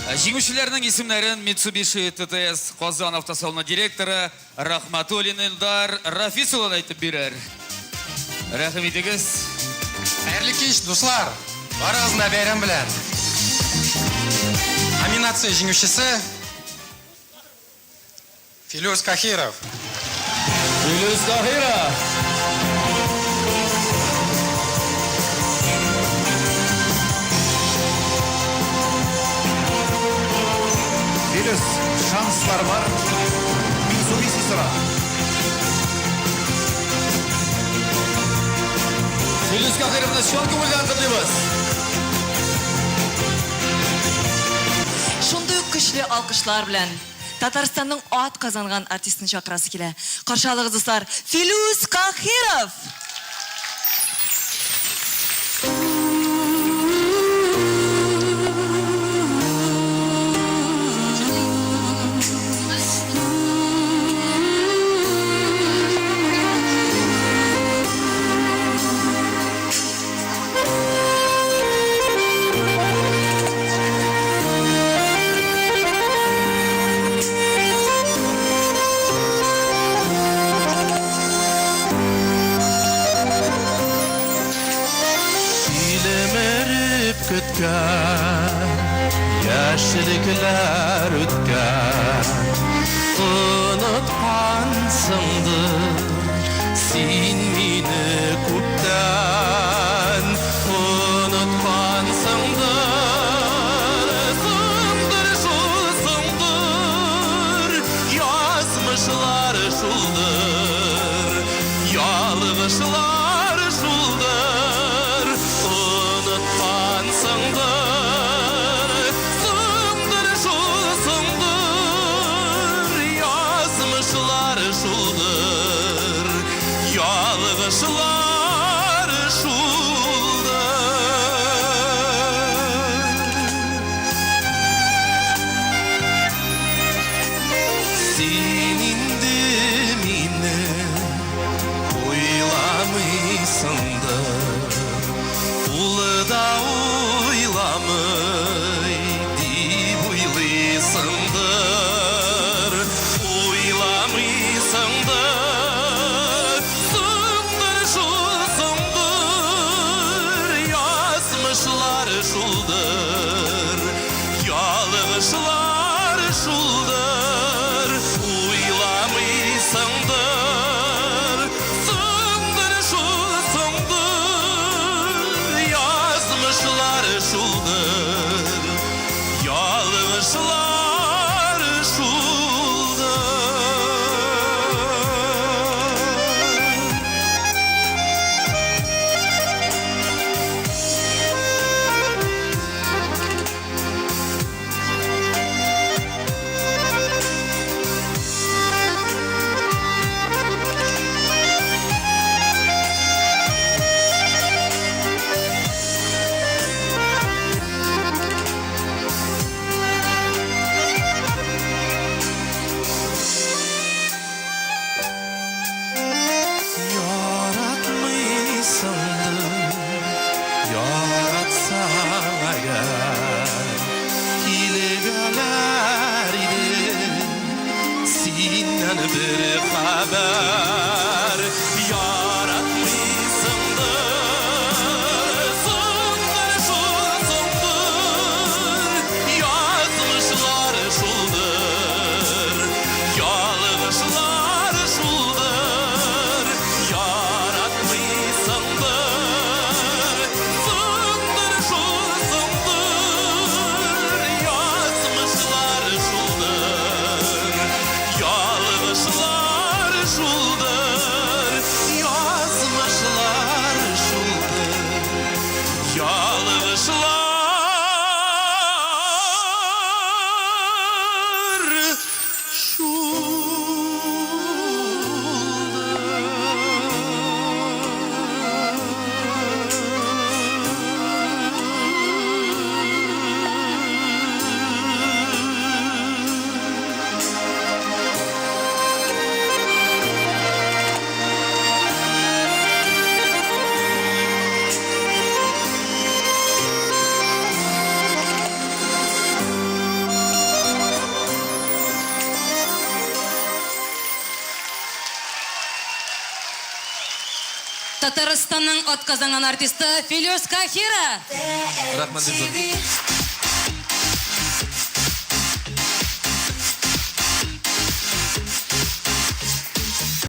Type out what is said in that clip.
Жеңушілерінің есімдерін Mitsubishi ТТС Қозған автосалоны директоры Рахматуллин Элдар Рафисұлы айтып берер. Рахмет етіңіз. Қайырлы кеш, достар. Барыңызда бәйрам білән. Номинация жеңушісі Филюс Кахиров. Филюс Кахиров. Филюс, шанслар бар. Mitsubishi сұра. Филюс Кахировны шон көңілден құттықтаймыз. Шундай күчле алкышлар белән Татарстанның ат казанган артистын чакырасы килә. Каршы алыгыз, дуслар, Филюс Кахиров. Yaşlıklar ötken unutmansındır sen meni kuptan unutmansındır sındır yazmışlar şuldur yalgışlar şuldur unutmansındır yalgışlar şuldur senin de meni oylamıysındır ulu da oylamay dip oylaysındır oylamıysındır şuldur yalgışlar şuldur uylamıysındır sındır şulsundur yazmışlar şuldur yalgışlar şuldur Татарстанның атказанган артисты Филюс Кахира. Рахмат, Бекзат.